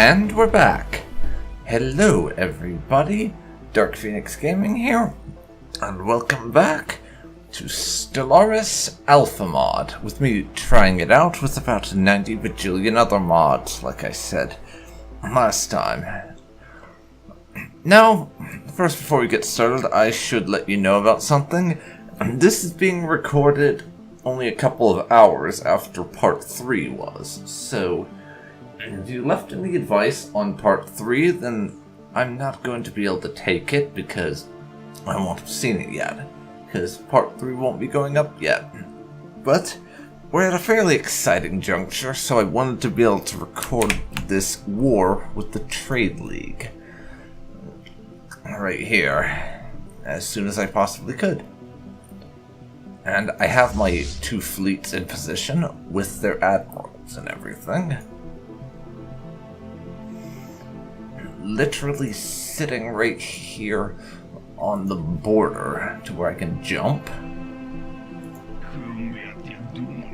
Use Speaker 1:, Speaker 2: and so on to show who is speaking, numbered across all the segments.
Speaker 1: And we're back. Hello everybody, Dark Phoenix Gaming here, and welcome back to Stellaris AlphaMod, with me trying it out with about 90 bajillion other mods, like I said last time. Now, first before we get started, I should let you know about something. This is being recorded only a couple of hours after Part 3 was, so if you left any advice on Part 3, then I'm not going to be able to take it because I won't have seen it yet, because Part 3 won't be going up yet. But we're at a fairly exciting juncture, so I wanted to be able to record this war with the Trade League right here as soon as I possibly could. And I have my two fleets in position with their admirals and everything. Literally sitting right here on the border to where I can jump.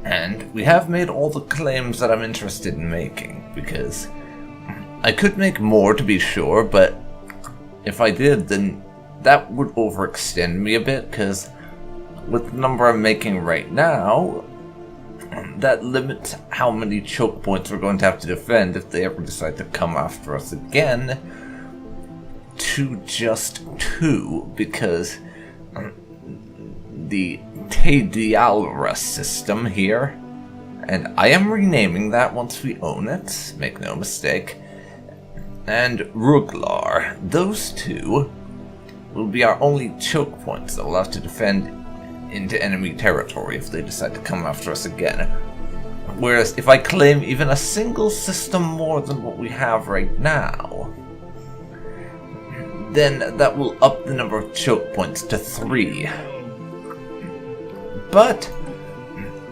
Speaker 1: And we have made all the claims that I'm interested in making, because I could make more to be sure, but if I did, then that would overextend me a bit, because with the number I'm making right now, that limits how many choke points we're going to have to defend if they ever decide to come after us again, to just 2, because the Stellaris system here, and I am renaming that once we own it, make no mistake, and Ruglar, those two will be our only choke points that we'll have to defend into enemy territory if they decide to come after us again. Whereas if I claim even a single system more than what we have right now, then that will up the number of choke points to 3. But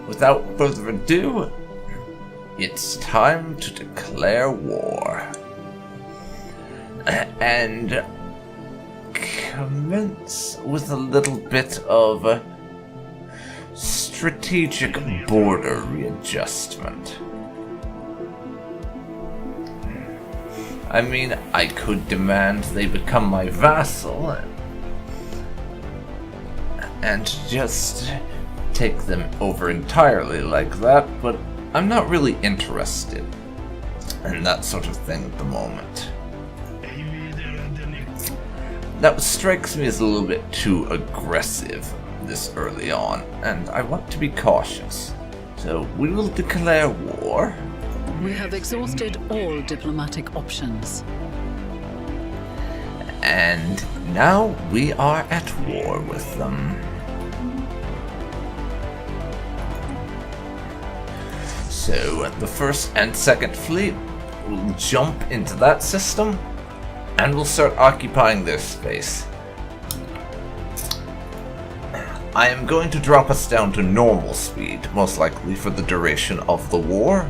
Speaker 1: without further ado, it's time to declare war and commence with a little bit of strategic border readjustment. I mean, I could demand they become my vassal and just take them over entirely like that, but I'm not really interested in that sort of thing at the moment. That strikes me as a little bit too aggressive this early on, and I want to be cautious. So we will declare war.
Speaker 2: We have exhausted all diplomatic options.
Speaker 1: And now we are at war with them. So the first and second fleet will jump into that system, and we'll start occupying their space. I am going to drop us down to normal speed, most likely for the duration of the war.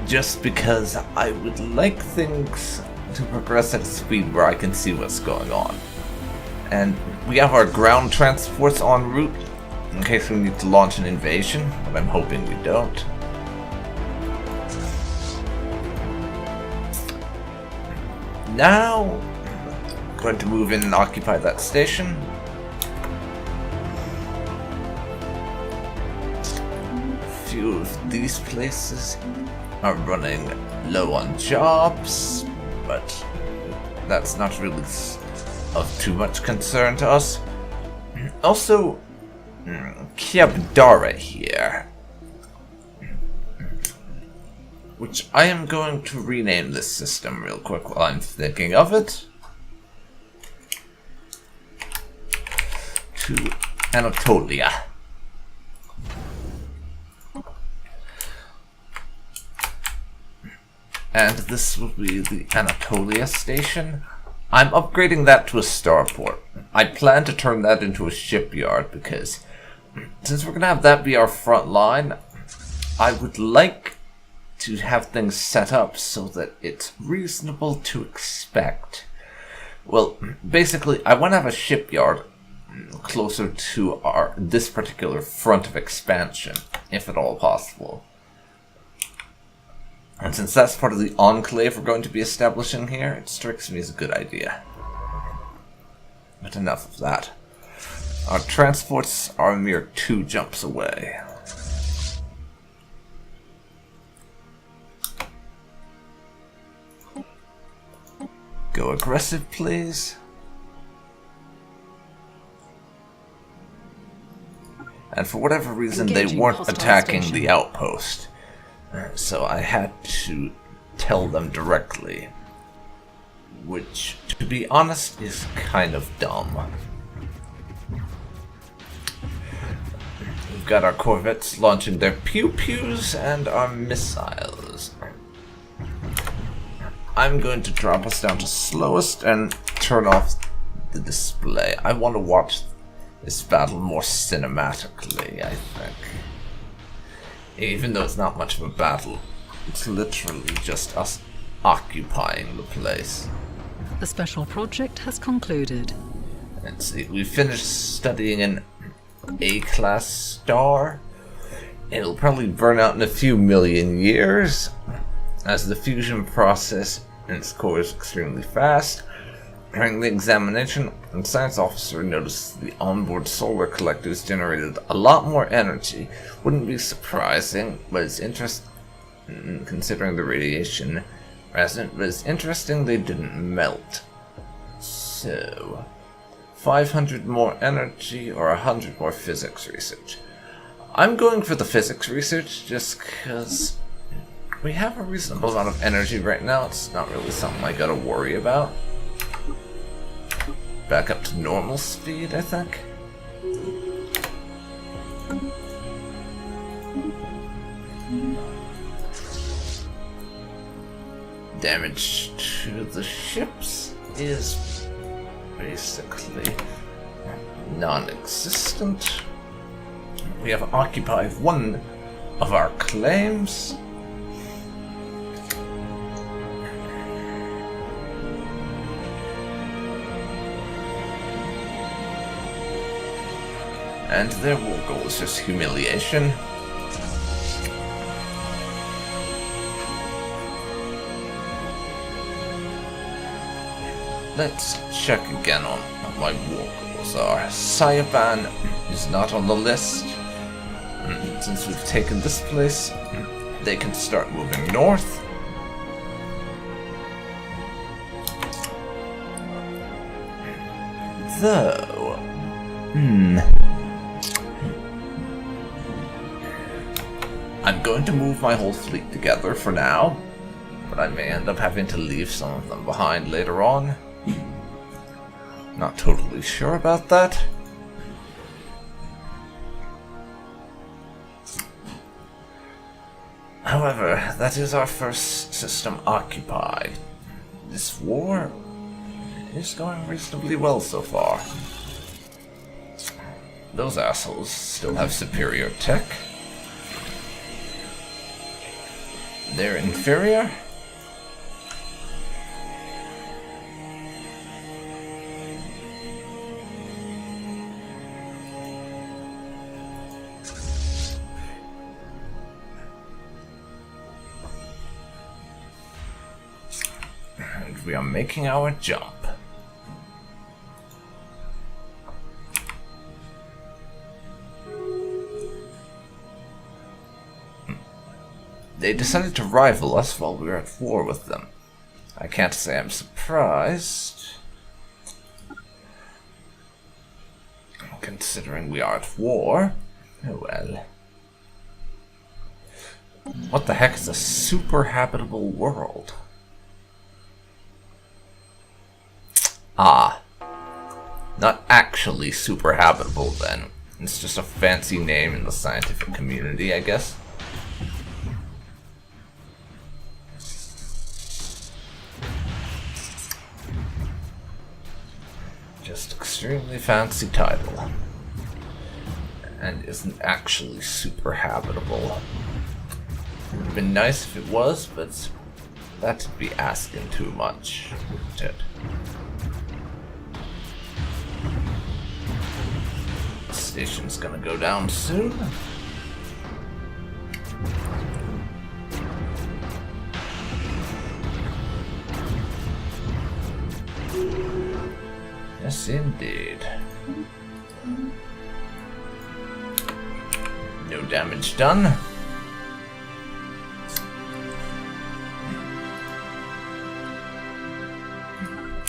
Speaker 1: Just because I would like things to progress at a speed where I can see what's going on. And we have our ground transports en route in case we need to launch an invasion, but I'm hoping we don't. Now, I'm going to move in and occupy that station. A few of these places are running low on jobs, but that's not really of too much concern to us. Also, Kiabdara here, which I am going to rename this system real quick while I'm thinking of it, to Anatolia. And this will be the Anatolia station. I'm upgrading that to a starport. I plan to turn that into a shipyard because since we're going to have that be our front line, I would like to have things set up so that it's reasonable to expect. Well, basically, I want to have a shipyard closer to this particular front of expansion, if at all possible. And since that's part of the enclave we're going to be establishing here, it strikes me as a good idea. But enough of that. Our transports are a mere 2 jumps away. Go aggressive, please. And for whatever reason, they weren't attacking the outpost. So I had to tell them directly. Which, to be honest, is kind of dumb. We've got our corvettes launching their pew-pews and our missiles. I'm going to drop us down to slowest and turn off the display. I want to watch this battle more cinematically, I think. Even though it's not much of a battle, it's literally just us occupying the place.
Speaker 2: The special project has concluded.
Speaker 1: Let's see, we finished studying an A-class star. It'll probably burn out in a few million years, as the fusion process in its core is extremely fast. During the examination, the science officer noticed the onboard solar collectors generated a lot more energy. Wouldn't be surprising, but it's interesting considering the radiation present, but it's interesting they didn't melt. So, 500 more energy or 100 more physics research. I'm going for the physics research just because we have a reasonable amount of energy right now. It's not really something I gotta worry about. Back up to normal speed, I think. Damage to the ships is basically non-existent. We have occupied one of our claims. And their war goal is just humiliation. Let's check again on what my war goals are. Sayaban is not on the list. Since we've taken this place, they can start moving north. Though... I'm going to move my whole fleet together for now, but I may end up having to leave some of them behind later on. Not totally sure about that. However, that is our first system occupied. This war is going reasonably well so far. Those assholes still have superior tech. They're inferior? And we are making our jump. They decided to rival us while we were at war with them. I can't say I'm surprised, considering we are at war. Oh well. What the heck is a super habitable world? Ah. Not actually super habitable then. It's just a fancy name in the scientific community, I guess. Just extremely fancy title. And isn't actually super habitable. It would have been nice if it was, but that'd be asking too much, wouldn't it? The station's gonna go down soon. Yes, indeed. No damage done.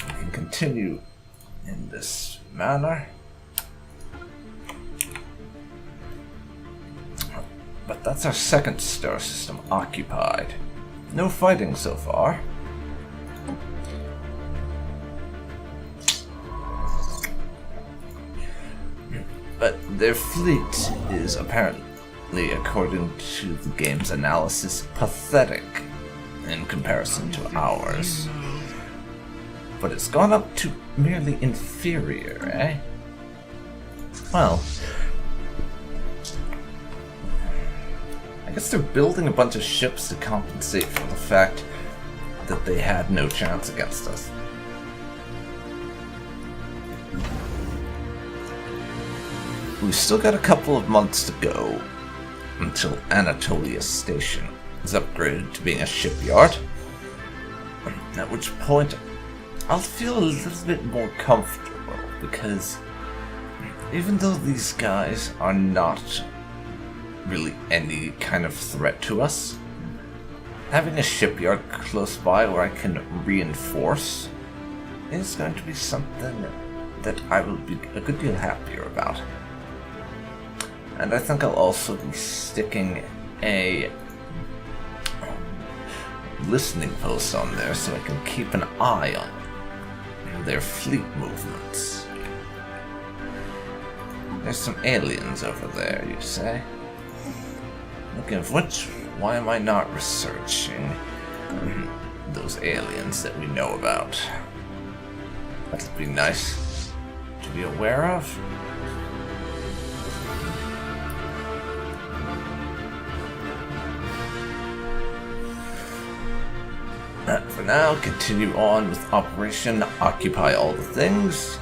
Speaker 1: We can continue in this manner. But that's our second star system occupied. No fighting so far. But their fleet is apparently, according to the game's analysis, pathetic in comparison to ours. But it's gone up to merely inferior, eh? Well, I guess they're building a bunch of ships to compensate for the fact that they had no chance against us. We've still got a couple of months to go until Anatolia Station is upgraded to being a shipyard, at which point I'll feel a little bit more comfortable, because even though these guys are not really any kind of threat to us, having a shipyard close by where I can reinforce is going to be something that I will be a good deal happier about. And I think I'll also be sticking a listening post on there so I can keep an eye on their fleet movements. There's some aliens over there, you say? Looking of which, why am I not researching those aliens that we know about? That'd be nice to be aware of. And for now, continue on with Operation Occupy All the Things.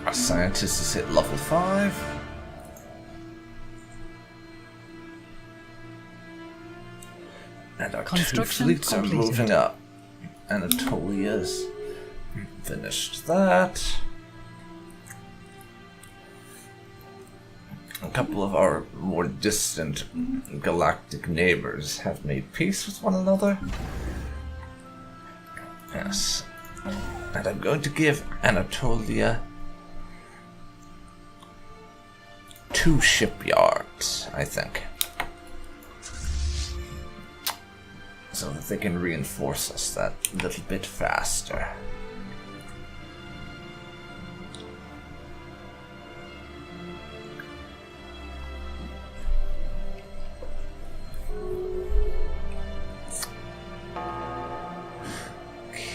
Speaker 1: Our scientist is hit level 5. And our two fleets are moving up. Anatolia's finished that. A couple of our more distant galactic neighbors have made peace with one another. Yes. And I'm going to give Anatolia 2 shipyards, I think, so that they can reinforce us that little bit faster.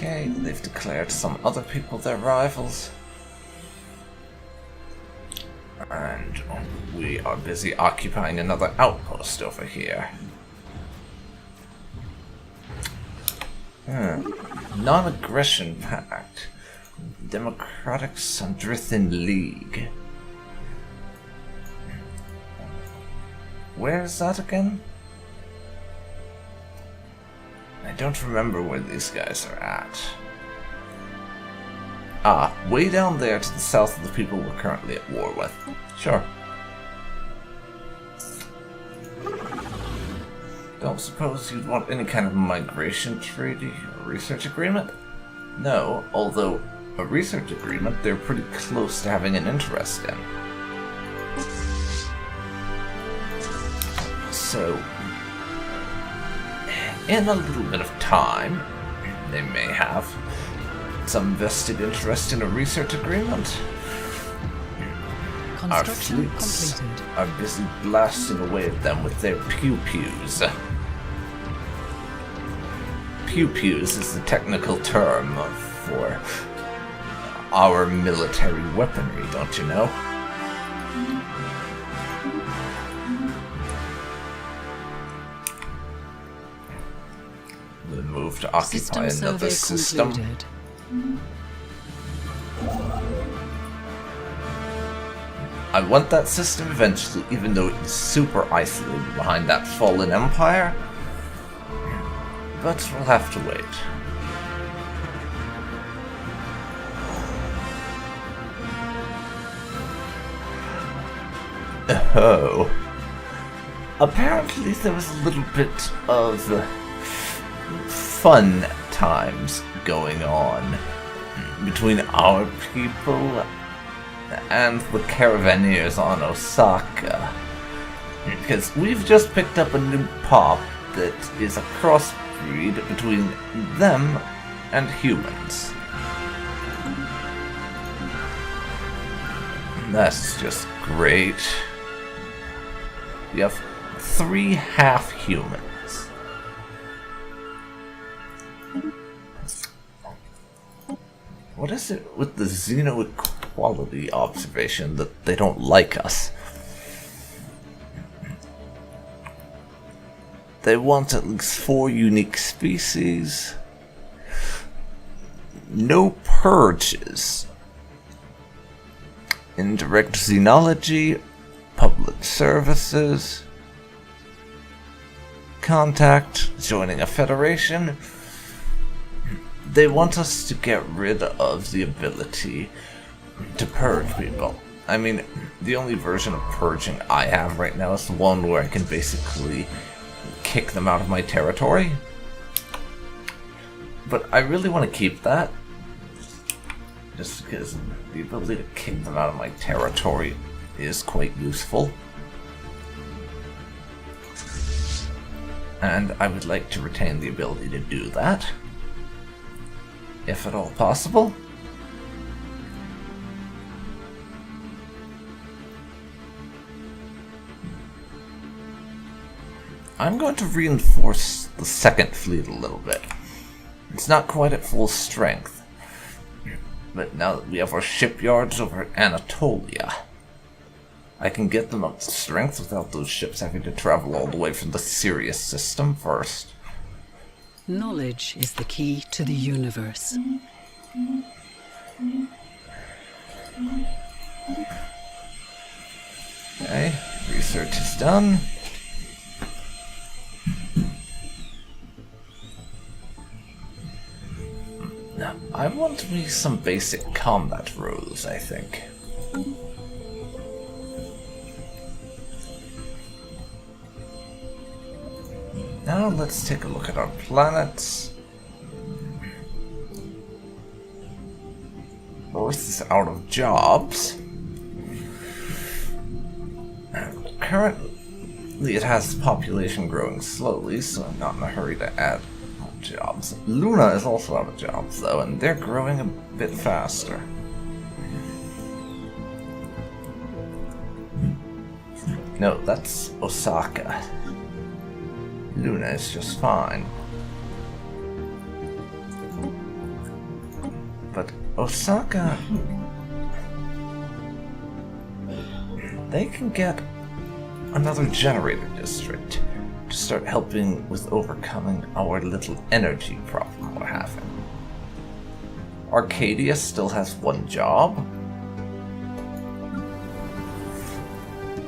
Speaker 1: Okay, they've declared some other people their rivals. And we are busy occupying another outpost over here. Non-aggression pact. Democratic Sundrithan League. Where is that again? I don't remember where these guys are at. Ah, way down there to the south of the people we're currently at war with. Sure. Don't suppose you'd want any kind of migration treaty or research agreement? No, although a research agreement they're pretty close to having an interest in. So, in a little bit of time, they may have some vested interest in a research agreement. Our fleets are busy blasting away at them with their pew-pews. Pew-pews is the technical term for our military weaponry, don't you know? We'll move to occupy another system. I want that system eventually, even though it's super isolated behind that fallen empire. But we'll have to wait. Oh. Apparently there was a little bit of fun times going on between our people and the Caravaneers on Osaka. Because we've just picked up a new pop that is a crossbreed between them and humans. That's just great. We have 3 half-humans. What is it with the xeno-equality observation that they don't like us? They want at least 4 unique species. No purges. Indirect xenology, public services, contact, joining a federation. They want us to get rid of the ability to purge people. I mean, the only version of purging I have right now is the one where I can basically kick them out of my territory. But I really want to keep that, just because the ability to kick them out of my territory is quite useful. And I would like to retain the ability to do that, if at all possible. I'm going to reinforce the second fleet a little bit. It's not quite at full strength, but now that we have our shipyards over at Anatolia, I can get them up to strength without those ships having to travel all the way from the Sirius system first.
Speaker 2: Knowledge is the key to the universe.
Speaker 1: Okay, research is done. Now, I want me some basic combat rules, I think. Now let's take a look at our planets. Earth is out of jobs. Currently it has population growing slowly, so I'm not in a hurry to add more jobs. Luna is also out of jobs though, and they're growing a bit faster. No, that's Osaka. Luna is just fine. But Osaka, they can get another generator district to start helping with overcoming our little energy problem we're having. Arcadia still has 1 job.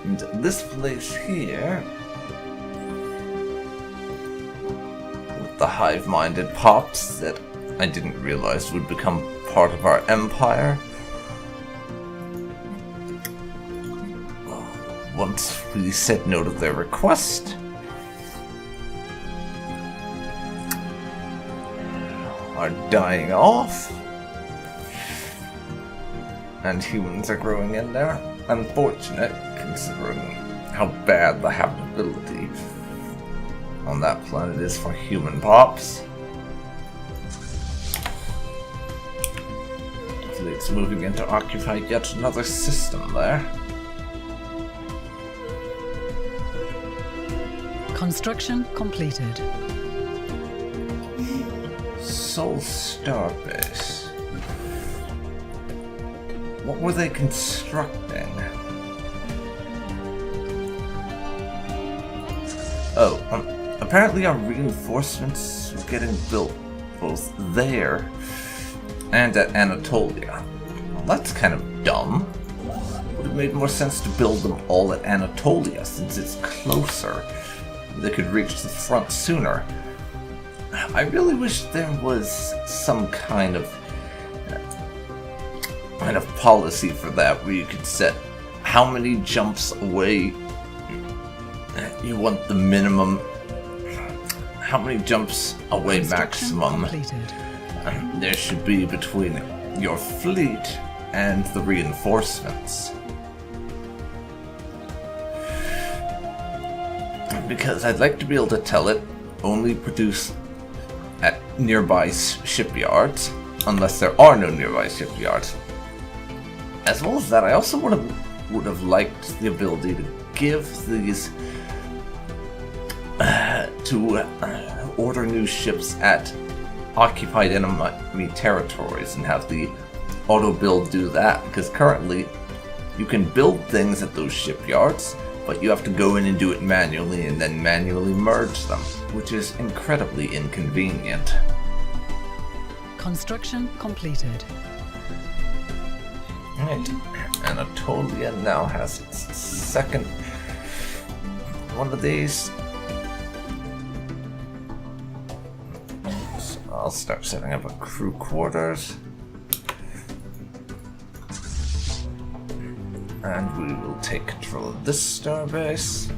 Speaker 1: And this place here, the hive-minded pops that I didn't realize would become part of our empire. Once we said no to their request, are dying off, and humans are growing in there. Unfortunate, considering how bad the habitability on that planet is for human pops. Hopefully it's moving in to occupy yet another system there.
Speaker 2: Construction completed.
Speaker 1: Sol Starbase. What were they constructing? Oh, apparently our reinforcements are getting built both there and at Anatolia. Well, that's kind of dumb. Would have made more sense to build them all at Anatolia since it's closer. They could reach the front sooner. I really wish there was some kind of policy for that where you could set how many jumps away you want the minimum, how many jumps away maximum there should be between your fleet and the reinforcements. Because I'd like to be able to tell it only produce at nearby shipyards, unless there are no nearby shipyards. As well as that, I also would have liked the ability to give these to order new ships at occupied enemy territories and have the auto build do that, because currently you can build things at those shipyards, but you have to go in and do it manually and then manually merge them, which is incredibly inconvenient.
Speaker 2: Construction completed.
Speaker 1: Right, Anatolia now has its second one of these. So I'll start setting up a crew quarters. And we will take control of this starbase.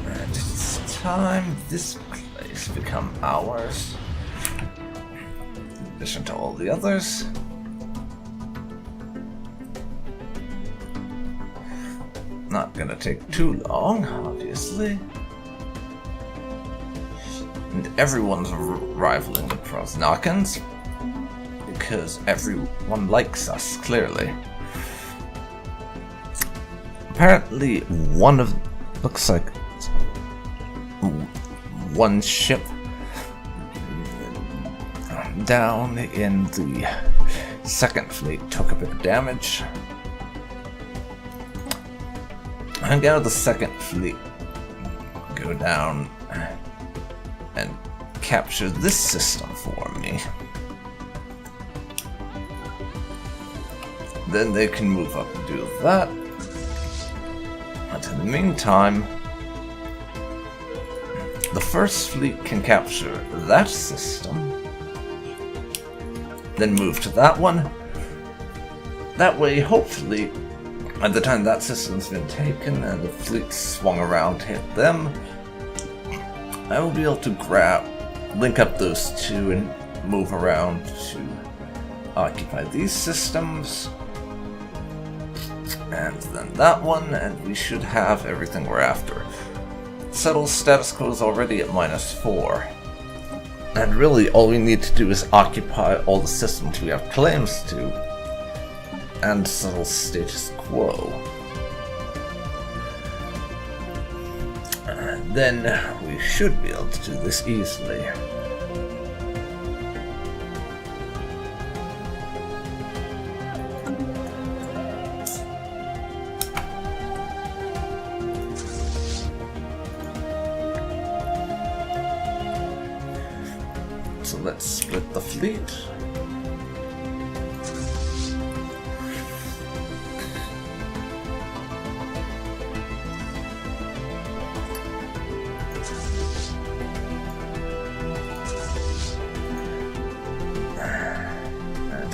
Speaker 1: And it's time this place become ours. In addition to all the others. Not gonna take too long, obviously. And everyone's rivaling the Prosnakans, because everyone likes us, clearly. Apparently, looks like one ship down in the second fleet took a bit of damage. I'm out of the second fleet. Go down and capture this system for me. Then they can move up and do that. But in the meantime, the first fleet can capture that system, then move to that one. That way, hopefully, at the time that system's been taken and the fleet swung around to hit them, I will be able to link up those two and move around to occupy these systems. And then that one, and we should have everything we're after. Settle status quo is already at -4. And really, all we need to do is occupy all the systems we have claims to, and settle status quo. And then we should be able to do this easily. So let's split the fleet.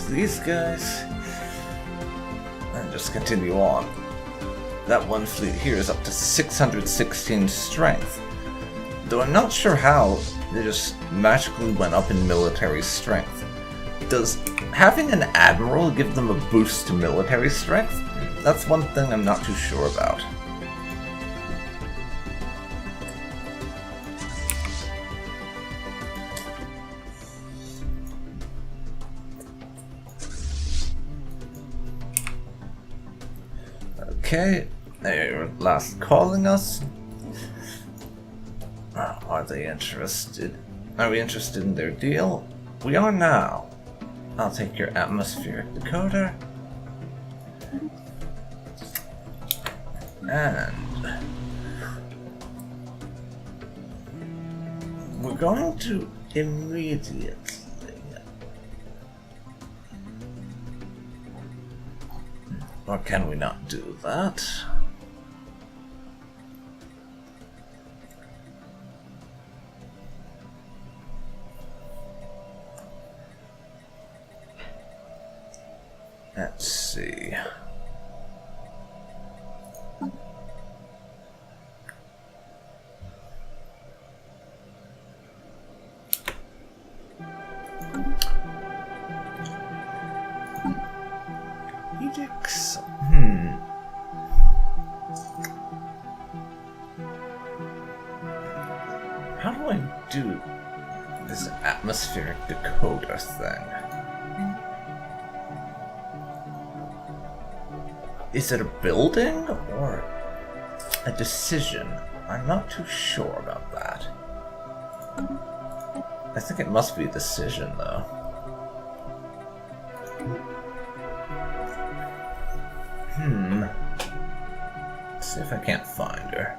Speaker 1: These guys, and just continue on. That one fleet here is up to 616 strength, though I'm not sure how they just magically went up in military strength. Does having an admiral give them a boost to military strength? That's one thing I'm not too sure about. Okay, they're last calling us. Are they interested? Are we interested in their deal? We are now. I'll take your atmospheric decoder. And we're going to immediately... Or can we not do that? see. Edicts. How do I do this atmospheric decoder thing? Is it a building or a decision? I'm not too sure about that. I think it must be a decision, though. Let's see if I can't find her.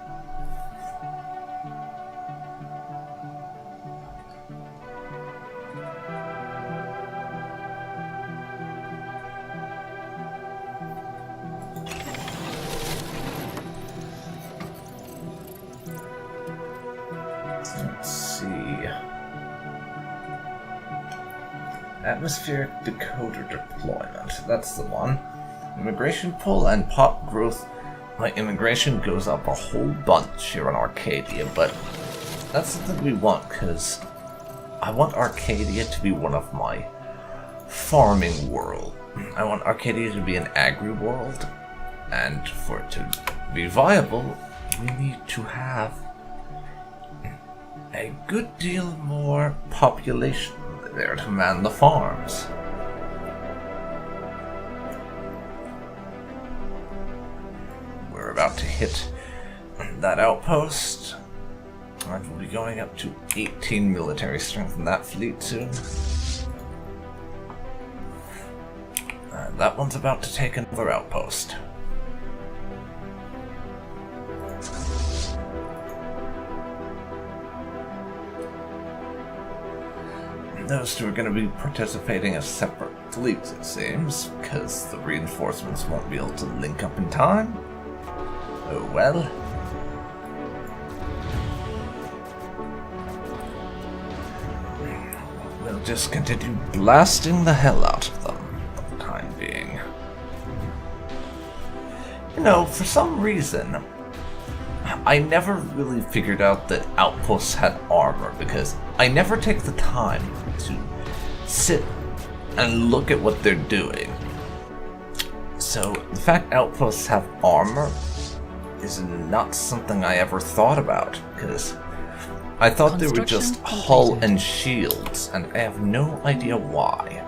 Speaker 1: Let's see. Atmospheric decoder deployment. That's the one. Immigration pull and pop growth. My immigration goes up a whole bunch here on Arcadia, but that's something we want, because I want Arcadia to be one of my farming world. I want Arcadia to be an agri-world, and for it to be viable, we need to have a good deal more population there to man the farms. We're about to hit that outpost. And we'll be going up to 18 military strength in that fleet soon. And that one's about to take another outpost. Those two are going to be participating as separate fleets, it seems, because the reinforcements won't be able to link up in time. Oh well. We'll just continue blasting the hell out of them for the time being. You know, for some reason, I never really figured out that outposts had armor, because I never take the time to sit and look at what they're doing. So the fact outposts have armor is not something I ever thought about, because I thought they were just hull and shields, and I have no idea why.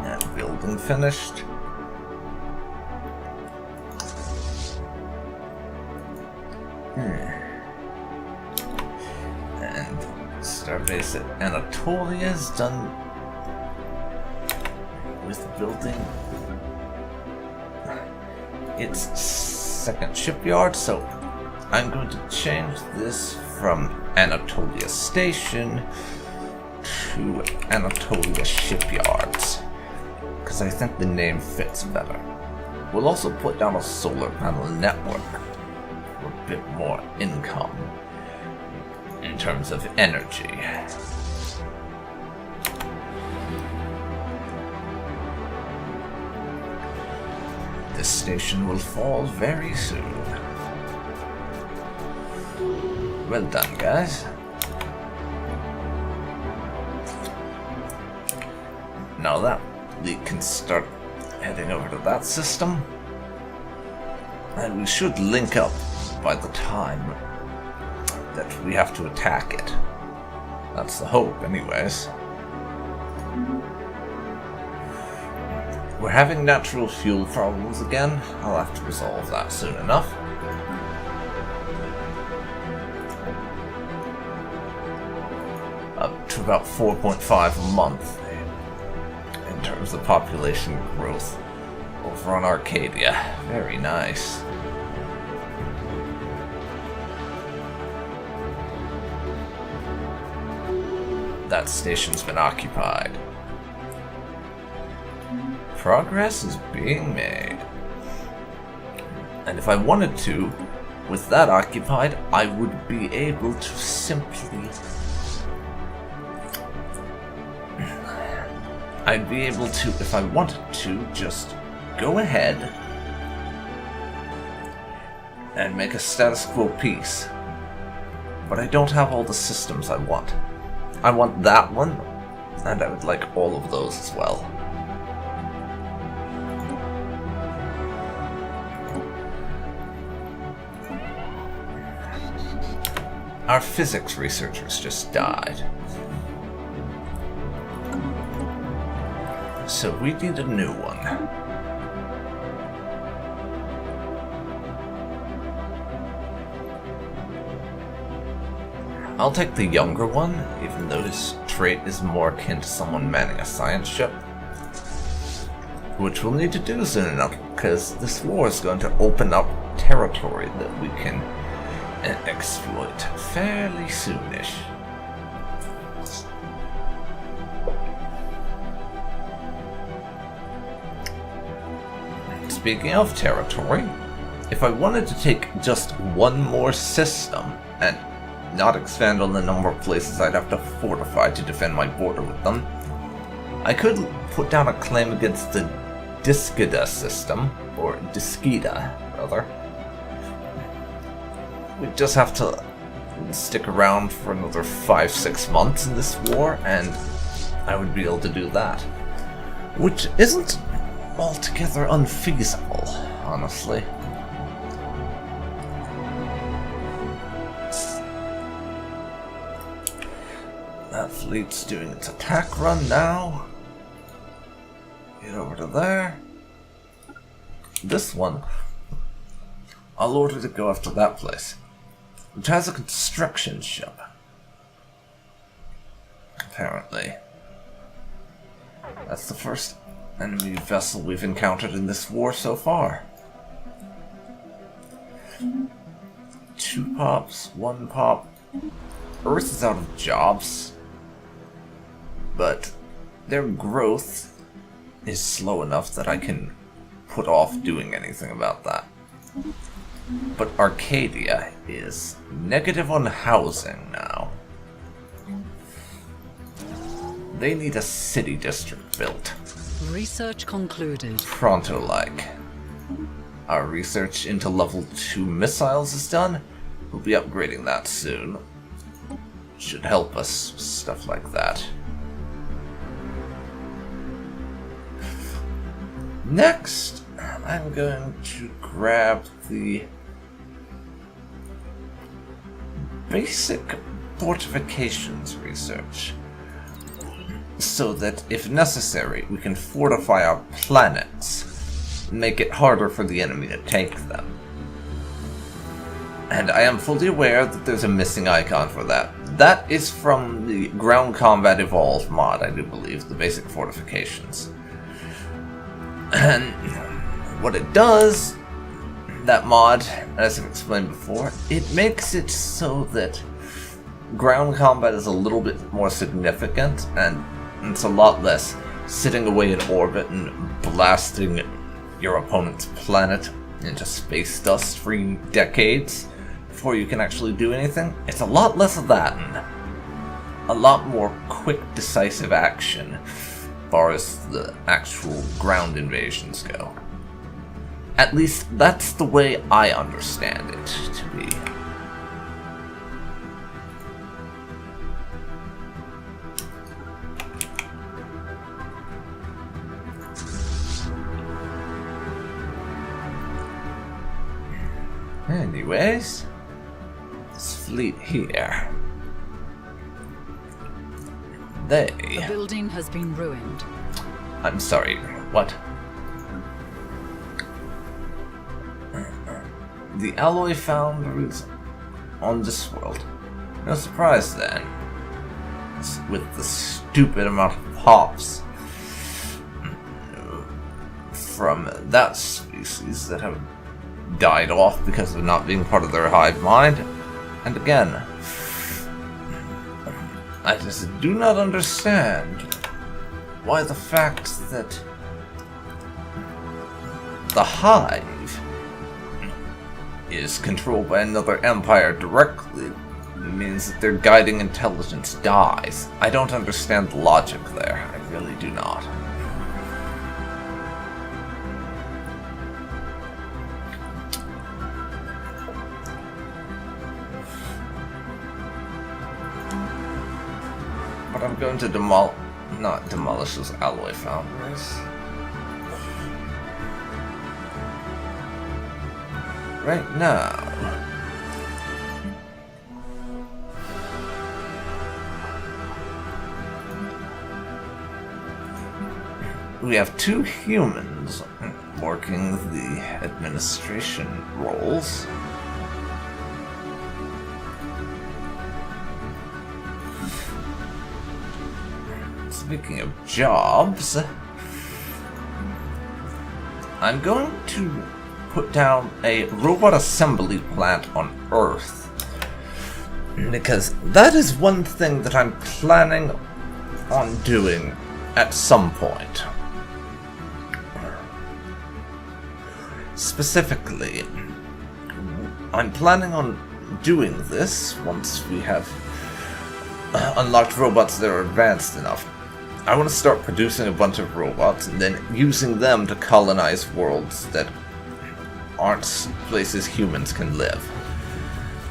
Speaker 1: And building finished. And Starbase at Anatolia is done with building its second shipyard, so I'm going to change this from Anatolia Station to Anatolia Shipyards, because I think the name fits better. We'll also put down a solar panel network for a bit more income in terms of energy. This station will fall very soon. Well done, guys. Now that we can start heading over to that system, and we should link up by the time that we have to attack it. That's the hope, anyways. We're having natural fuel problems again. I'll have to resolve that soon enough. Up to about 4.5 a month in terms of population growth over on Arcadia. Very nice. That station's been occupied. Progress is being made. And if I wanted to, with that occupied, I would be able to simply I'd be able to, if I wanted to, just go ahead and make a status quo piece. But I don't have all the systems I want. I want that one, and I would like all of those as well. Our physics researchers just died. So we need a new one. I'll take the younger one, even though his trait is more akin to someone manning a science ship. Which we'll need to do soon enough, because this war is going to open up territory that we can exploit fairly soonish. Speaking of territory, if I wanted to take just one more system and not expand on the number of places I'd have to fortify to defend my border with them, I could put down a claim against the Discida system, or Discida, rather. We'd just have to stick around for another 5-6 months in this war, and I would be able to do that. Which isn't altogether unfeasible, honestly. That fleet's doing its attack run now. Get over to there. This one, I'll order to go after that place, which has a construction ship. Apparently. That's the first enemy vessel we've encountered in this war so far. 2 pops, 1 pop. Earth is out of jobs, but their growth is slow enough that I can put off doing anything about that. But Arcadia is negative on housing now. They need a city district built.
Speaker 2: Research concluded.
Speaker 1: Pronto-like. Our research into level 2 missiles is done. We'll be upgrading that soon. Should help us with stuff like that. Next, I'm going to grab the basic fortifications research, so that, if necessary, we can fortify our planets, make it harder for the enemy to take them. And I am fully aware that there's a missing icon for that. That is from the Ground Combat Evolved mod, I do believe, the basic fortifications. And what it does, that mod, as I've explained before, it makes it so that ground combat is a little bit more significant, and it's a lot less sitting away in orbit and blasting your opponent's planet into space dust for decades before you can actually do anything. It's a lot less of that and a lot more quick, decisive action as far as the actual ground invasions go. At least that's the way I understand it to be. Anyways, this fleet here,
Speaker 2: The building has been ruined.
Speaker 1: I'm sorry, what? The alloy foundries on this world. No surprise then. With the stupid amount of pops from that species that have died off because of not being part of their hive mind. And again, I just do not understand why the fact that the hive is controlled by another empire directly means that their guiding intelligence dies. I don't understand the logic there. I really do not. But I'm going to not demolish those alloy foundries. Right now. We have 2 humans working the administration roles. Speaking of jobs, I'm going to put down a robot assembly plant on Earth, because that is one thing that I'm planning on doing at some point. Specifically, I'm planning on doing this once we have unlocked robots that are advanced enough. I want to start producing a bunch of robots and then using them to colonize worlds that aren't places humans can live.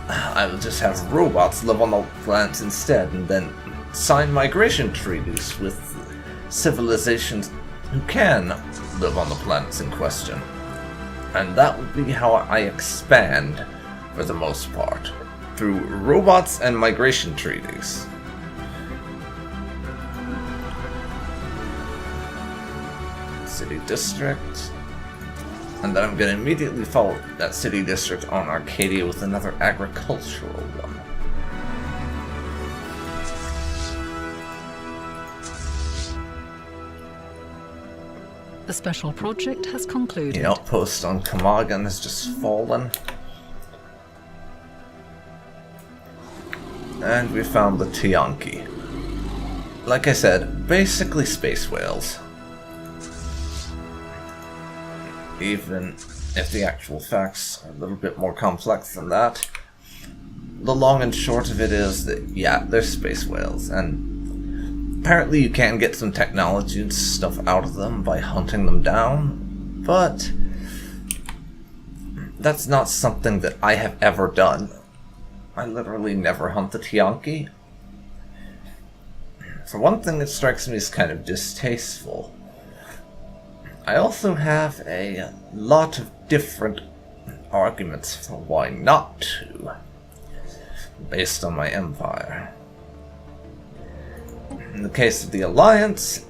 Speaker 1: I will just have robots live on the planets instead, and then sign migration treaties with civilizations who can live on the planets in question. And that would be how I expand, for the most part, through robots and migration treaties. City district. And then I'm going to immediately follow that city district on Arcadia with another agricultural one.
Speaker 2: The special project has concluded.
Speaker 1: The outpost on Kamagan has just fallen. And we found the Tianki. Like I said, basically space whales. Even if the actual facts are a little bit more complex than that. The long and short of it is that, yeah, they're space whales, and apparently you can get some technology and stuff out of them by hunting them down, but that's not something that I have ever done. I literally never hunt the Tianki. For one thing, it strikes me as kind of distasteful. I also have a lot of different arguments for why not to, based on my empire. In the case of the Alliance,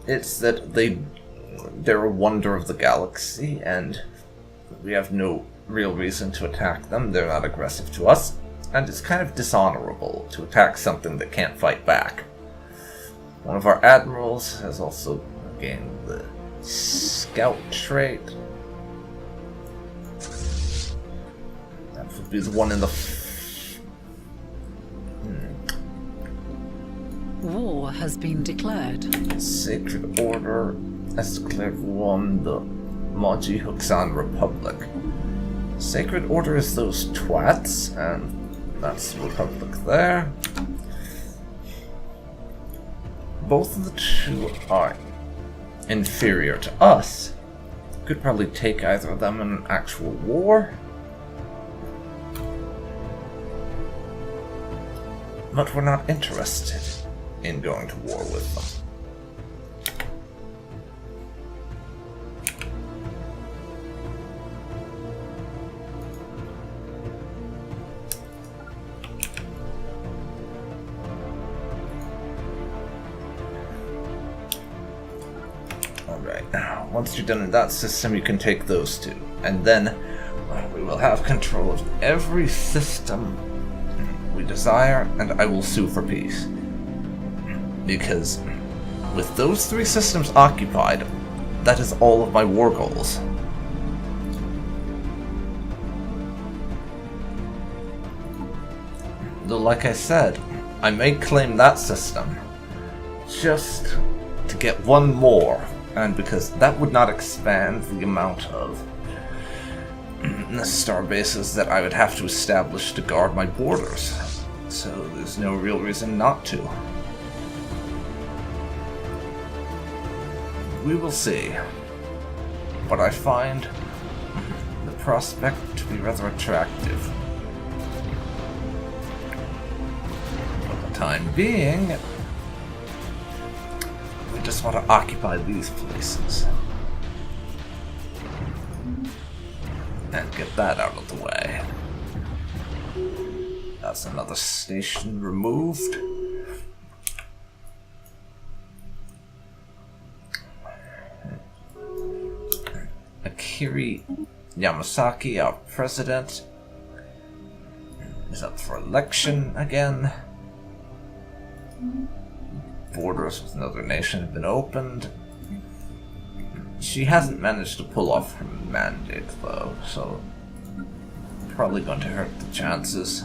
Speaker 1: it's that they're a wonder of the galaxy, and we have no real reason to attack them. They're not aggressive to us, and it's kind of dishonorable to attack something that can't fight back. One of our admirals has also gained the scout trait. That would be the one in the
Speaker 2: War has been declared.
Speaker 1: Sacred Order has declared war on the Maji Huxan Republic. Sacred Order is those twats, and that's the Republic there. Both of the two are inferior to us. Could probably take either of them in an actual war. But we're not interested in going to war with them. Alright, once you're done in that system, you can take those two. And then we will have control of every system we desire, and I will sue for peace. Because with those three systems occupied, that is all of my war goals. Though, like I said, I may claim that system just to get one more, and because that would not expand the amount of star bases that I would have to establish to guard my borders. So there's no real reason not to. We will see. But I find the prospect to be rather attractive. For the time being, we just want to occupy these places. And get that out of the way. That's another station removed. Akiri Yamasaki, our president, is up for election again. Borders with another nation have been opened. She hasn't managed to pull off her mandate, though, so probably going to hurt the chances.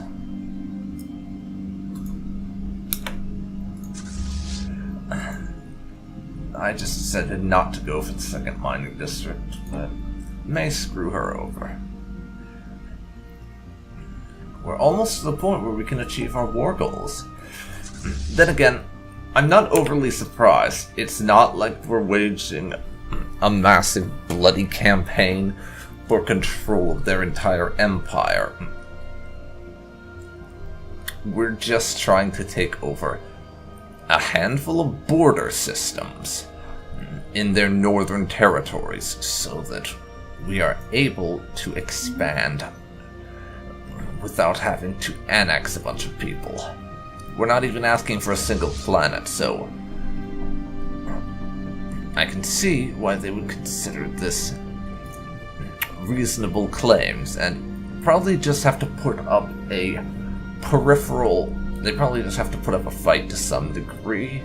Speaker 1: I just decided not to go for the second mining district, but may screw her over. We're almost to the point where we can achieve our war goals. Then again, I'm not overly surprised. It's not like we're waging a massive bloody campaign for control of their entire empire. We're just trying to take over a handful of border systems in their northern territories so that we are able to expand without having to annex a bunch of people. We're not even asking for a single planet, so I can see why they would consider this reasonable claims, and probably just have to put up a peripheral. They probably just have to put up a fight to some degree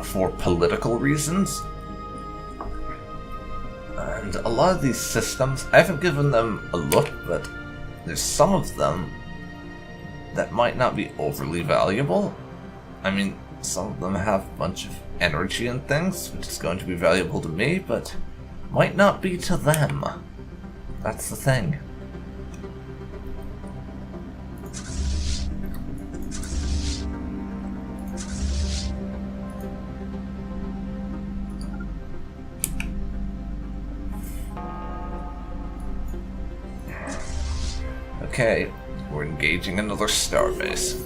Speaker 1: for political reasons. And a lot of these systems, I haven't given them a look, but there's some of them that might not be overly valuable. I mean, some of them have a bunch of energy and things, which is going to be valuable to me, but might not be to them. That's the thing. Okay, we're engaging another starbase.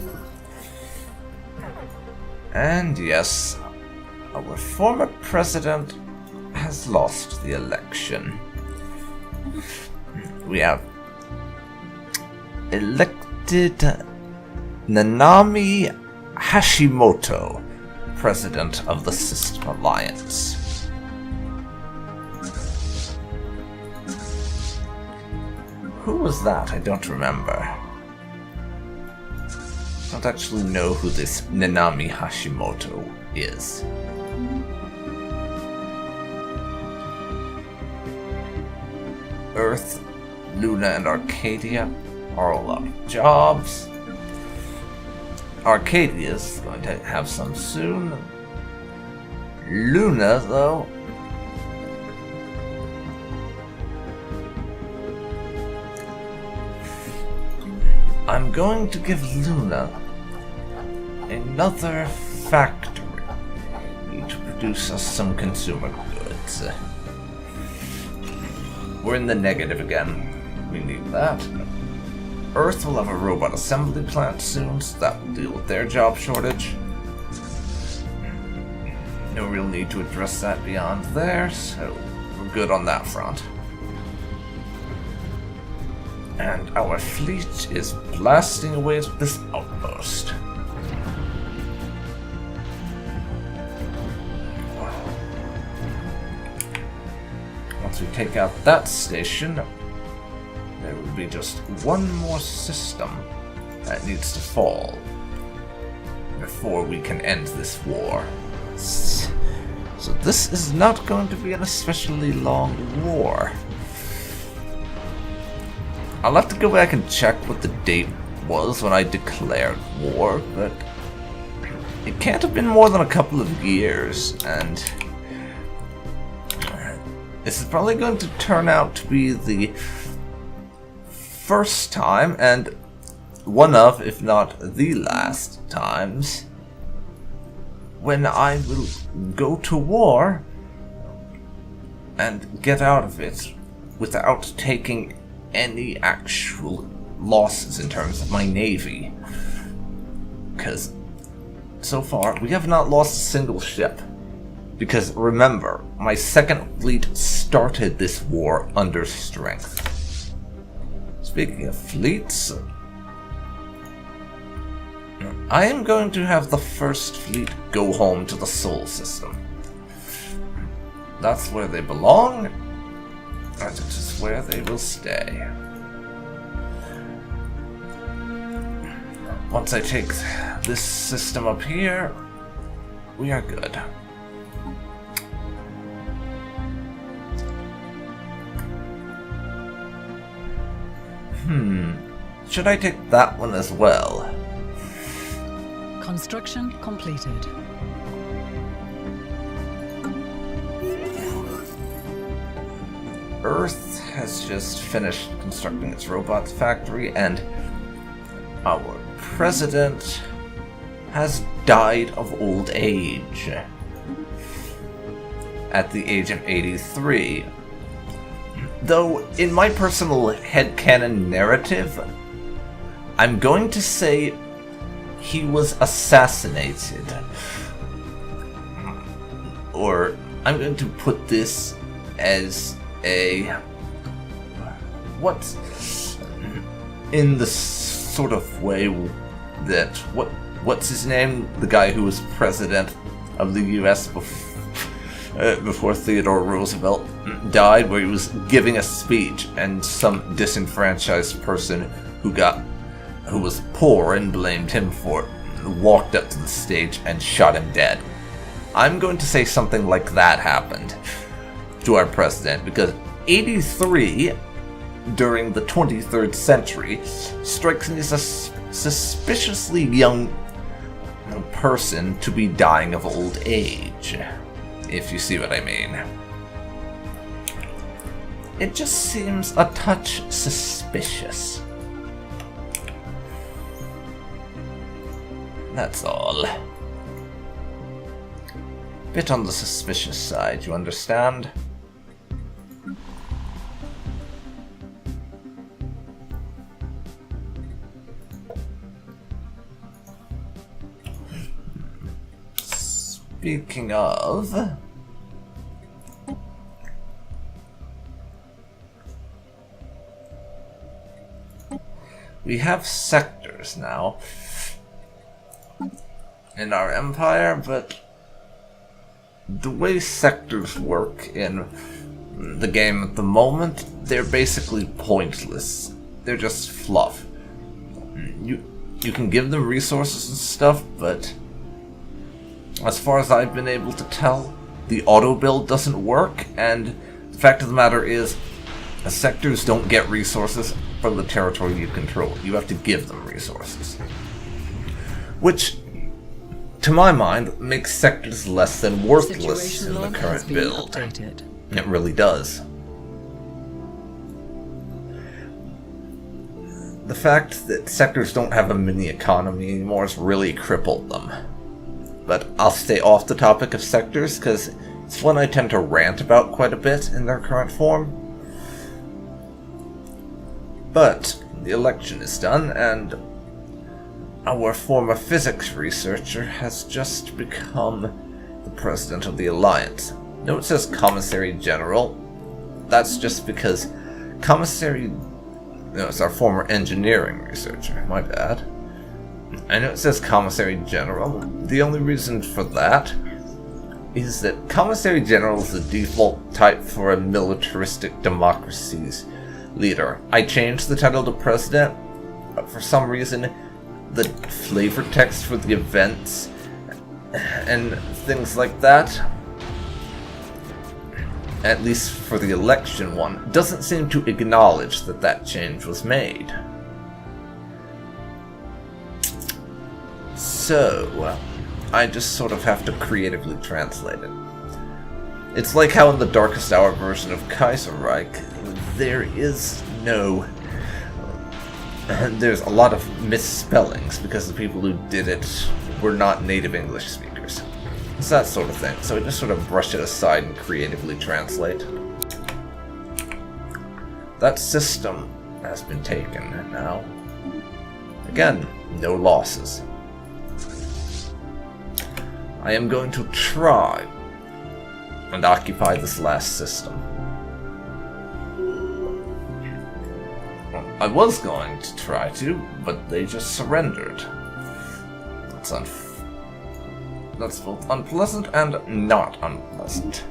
Speaker 1: And yes, our former president has lost the election. We have elected Nanami Hashimoto, president of the System Alliance. Who was that? I don't remember. I don't actually know who this Nanami Hashimoto is. Earth, Luna, and Arcadia are all out of jobs. Arcadia is going to have some soon. Luna, though, I'm going to give Luna another factory to produce us some consumer goods. We're in the negative again. We need that. Earth will have a robot assembly plant soon, so that will deal with their job shortage. No real need to address that beyond there, so we're good on that front. And our fleet is blasting away with this outpost. Once we take out that station, there will be just one more system that needs to fall before we can end this war. So this is not going to be an especially long war. I'll have to go back and check what the date was when I declared war, but it can't have been more than a couple of years, and this is probably going to turn out to be the first time, and one of, if not the last times, when I will go to war and get out of it without taking any actual losses in terms of my navy. Because so far, we have not lost a single ship. Because remember, my second fleet started this war under strength. Speaking of fleets, I am going to have the first fleet go home to the Sol system. That's where they belong, and it is where they will stay. Once I take this system up here, we are good. Should I take that one as well?
Speaker 2: Construction completed.
Speaker 1: Earth has just finished constructing its robots factory, and our president has died of old age at the age of 83. Though, in my personal headcanon narrative, I'm going to say he was assassinated. Or, I'm going to put this as a... what? In the sort of way that... What's his name? The guy who was president of the US before Theodore Roosevelt died, where he was giving a speech and some disenfranchised person who was poor and blamed him for it walked up to the stage and shot him dead. I'm going to say something like that happened to our president, because 83 during the 23rd century strikes me as a suspiciously young person to be dying of old age, if you see what I mean. It just seems a touch suspicious. That's all. Bit on the suspicious side, you understand? Speaking of... we have sectors now in our empire, but the way sectors work in the game at the moment, they're basically pointless. They're just fluff. You can give them resources and stuff, but as far as I've been able to tell, the auto build doesn't work, and the fact of the matter is, sectors don't get resources from the territory you control. You have to give them resources. Which, to my mind, makes sectors less than worthless in the current build.
Speaker 2: Updated.
Speaker 1: It really does. The fact that sectors don't have a mini economy anymore has really crippled them. But I'll stay off the topic of sectors, because it's one I tend to rant about quite a bit in their current form. But the election is done, and our former physics researcher has just become the president of the Alliance. Note it says Commissary General. That's just because Commissary... no, it's our former engineering researcher, my bad. I know it says Commissary General. The only reason for that is that Commissary General is the default type for a militaristic democracy's leader. I changed the title to President, but for some reason the flavor text for the events and things like that, at least for the election one, doesn't seem to acknowledge that that change was made. So, I just sort of have to creatively translate it. It's like how in the Darkest Hour version of Kaiserreich, there's a lot of misspellings because the people who did it were not native English speakers. It's that sort of thing. So we just sort of brush it aside and creatively translate. That system has been taken now. Again, no losses. I am going to try and occupy this last system. I was going to try to, but they just surrendered. That's both unpleasant and not unpleasant.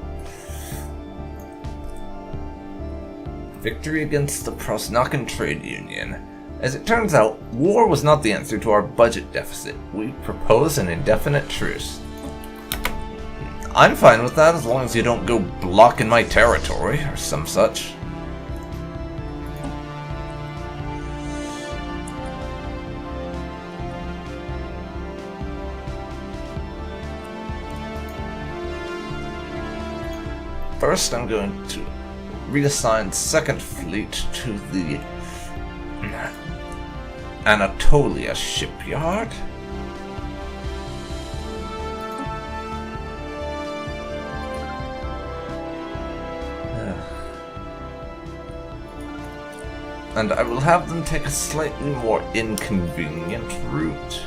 Speaker 1: Victory against the Prosnakan Trade Union. As it turns out, war was not the answer to our budget deficit. We propose an indefinite truce. I'm fine with that as long as you don't go blocking my territory or some such. First, I'm going to reassign 2nd Fleet to the Anatolia shipyard. And I will have them take a slightly more inconvenient route.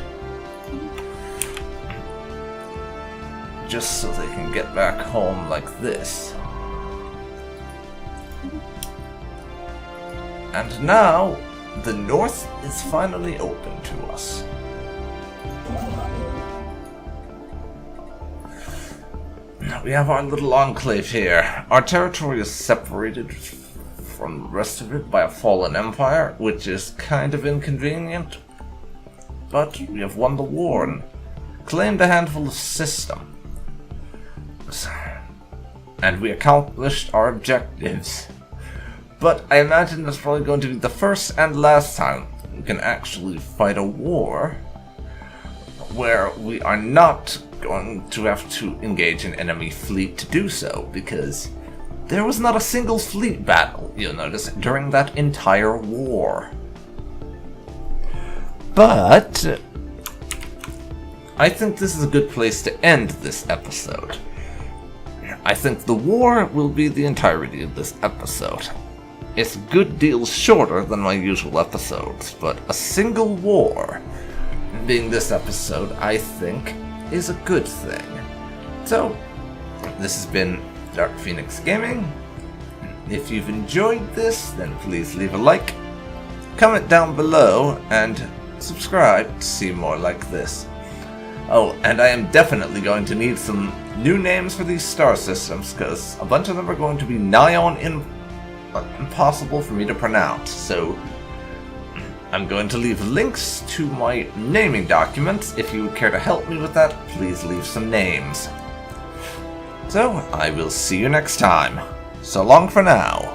Speaker 1: Just so they can get back home like this. And now, the North is finally open to us. We have our little enclave here. Our territory is separated from the rest of it by a fallen empire, which is kind of inconvenient. But we have won the war and claimed a handful of systems. And we accomplished our objectives. But I imagine that's probably going to be the first and last time we can actually fight a war where we are not going to have to engage an enemy fleet to do so, because there was not a single fleet battle, you'll notice, during that entire war. But I think this is a good place to end this episode. I think the war will be the entirety of this episode. It's a good deal shorter than my usual episodes, but a single war being this episode, I think, is a good thing. So, this has been Dark Phoenix Gaming. If you've enjoyed this, then please leave a like, comment down below, and subscribe to see more like this. Oh, and I am definitely going to need some new names for these star systems, because a bunch of them are going to be nigh on impossible for me to pronounce, so I'm going to leave links to my naming documents. If you would care to help me with that, please leave some names. So, I will see you next time. So long for now.